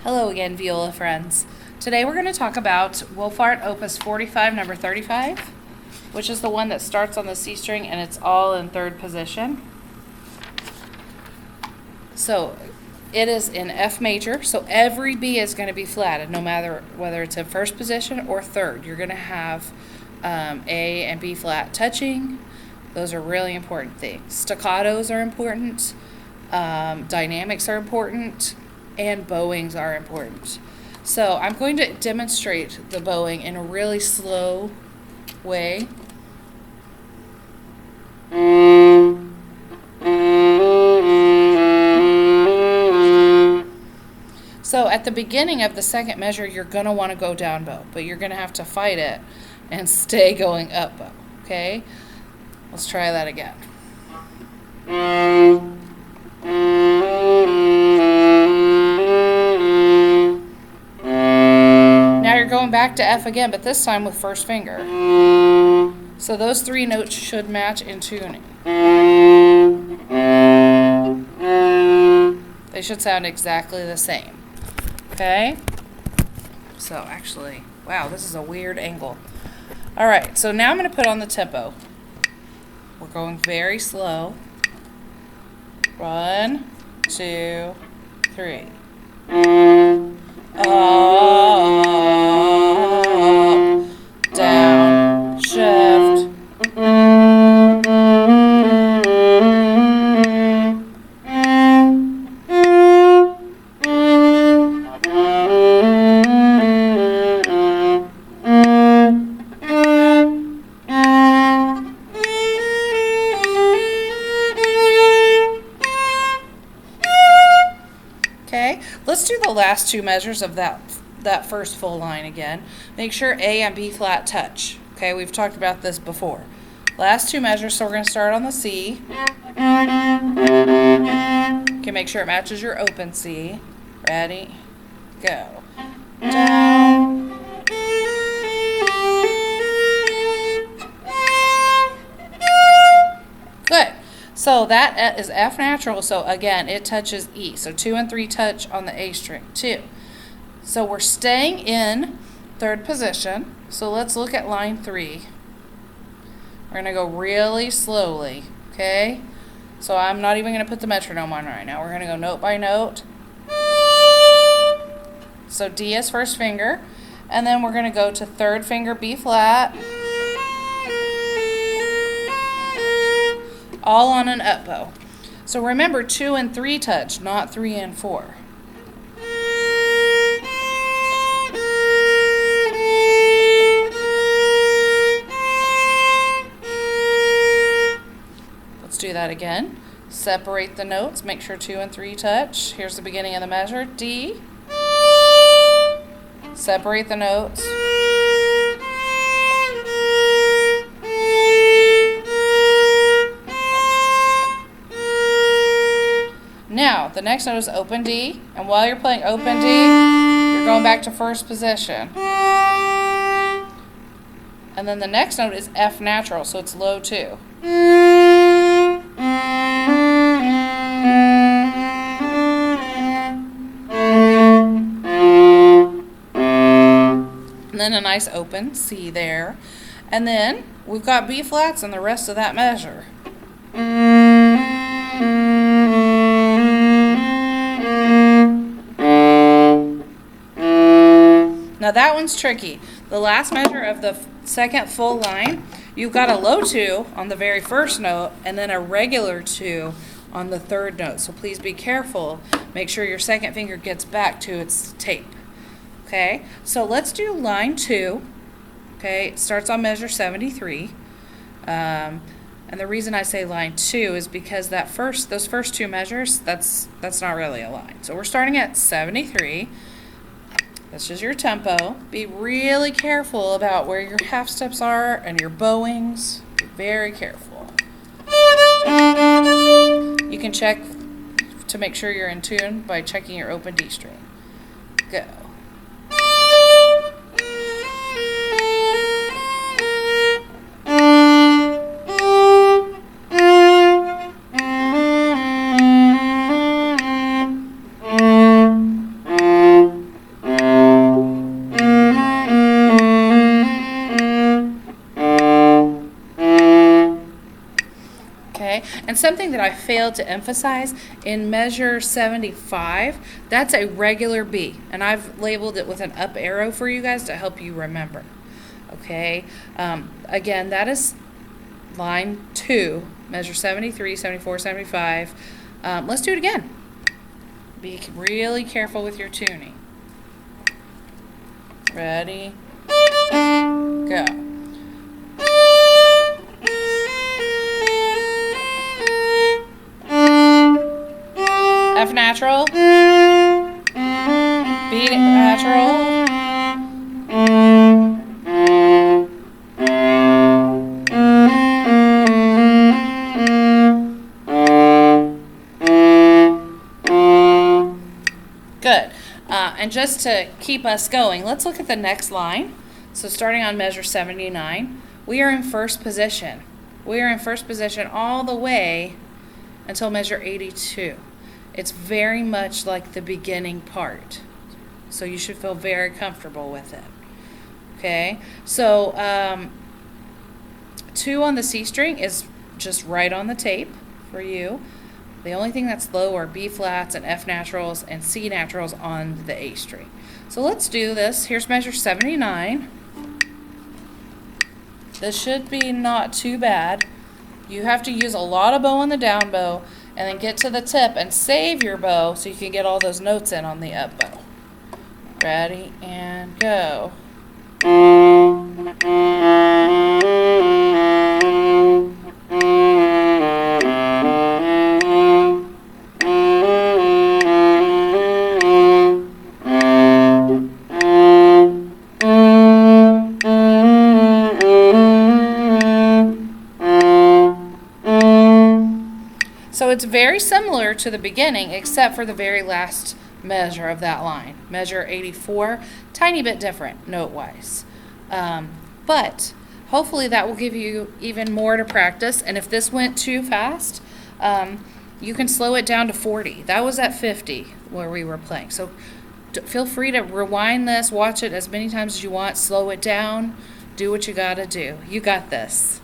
Hello again, Viola friends. Today we're going to talk about Wohlfart Opus 45, number 35, which is the one that starts on the C string and it's all in third position. So it is in F major, so every B is going to be flatted, no matter whether it's in first position or third. You're going to have A and B flat touching. Those are really important things. Staccatos are important. Dynamics are important. And bowings are important. So I'm going to demonstrate the bowing in a really slow way. So at the beginning of the second measure, you're going to want to go down bow, but you're going to have to fight it and stay going up bow, okay? Let's try that again. Now you're going back to F again, but this time with first finger. So those three notes should match in tuning. They should sound exactly the same. Okay? So actually, wow, this is a weird angle. All right, so now I'm going to put on the tempo. We're going very slow. 1, 2, 3. Up, down, shift. Okay, let's do the last two measures of that first full line again. Make sure A and B flat touch. Okay, we've talked about this before. Last two measures, so we're going to start on the C. Okay, make sure it matches your open C. Ready? Go. Down. Good. So that is F natural, so again, it touches E. So 2 and 3 touch on the A string, 2. So we're staying in third position. So let's look at line 3. We're going to go really slowly, okay? So I'm not even going to put the metronome on right now. We're going to go note by note. So D is first finger, and then we're going to go to third finger B flat. All on an up bow. So remember 2 and 3 touch, not 3 and 4. Let's do that again. Separate the notes, make sure 2 and 3 touch. Here's the beginning of the measure, D. Separate the notes. Now, the next note is open D, and while you're playing open D, you're going back to first position. And then the next note is F natural, so it's low 2. And then a nice open C there. And then we've got B flats and the rest of that measure. Now that one's tricky. The last measure of the second full line, you've got a low 2 on the very first note and then a regular 2 on the third note. So please be careful. Make sure your second finger gets back to its tape. Okay, so let's do line 2. Okay, it starts on measure 73. And the reason I say line 2 is because those first two measures, that's not really a line. So we're starting at 73. This is your tempo. Be really careful about where your half steps are and your bowings. Be very careful. You can check to make sure you're in tune by checking your open D string. Go. Okay, and something that I failed to emphasize, in measure 75, that's a regular B, and I've labeled it with an up arrow for you guys to help you remember. Okay, again, that is line 2, measure 73, 74, 75. Let's do it again. Be really careful with your tuning. Ready? Go. F natural, B natural, good. And just to keep us going, let's look at the next line. So starting on measure 79, we are in first position. We are in first position all the way until measure 82. It's very much like the beginning part. So you should feel very comfortable with it. Okay, so 2 on the C string is just right on the tape for you. The only thing that's low are B flats and F naturals and C naturals on the A string. So let's do this. Here's measure 79. This should be not too bad. You have to use a lot of bow on the down bow and then get to the tip and save your bow so you can get all those notes in on the up bow. Ready and go. So it's very similar to the beginning, except for the very last measure of that line. Measure 84, tiny bit different note-wise. But hopefully that will give you even more to practice. And if this went too fast, you can slow it down to 40. That was at 50 where we were playing. So feel free to rewind this, watch it as many times as you want, slow it down, do what you gotta do. You got this.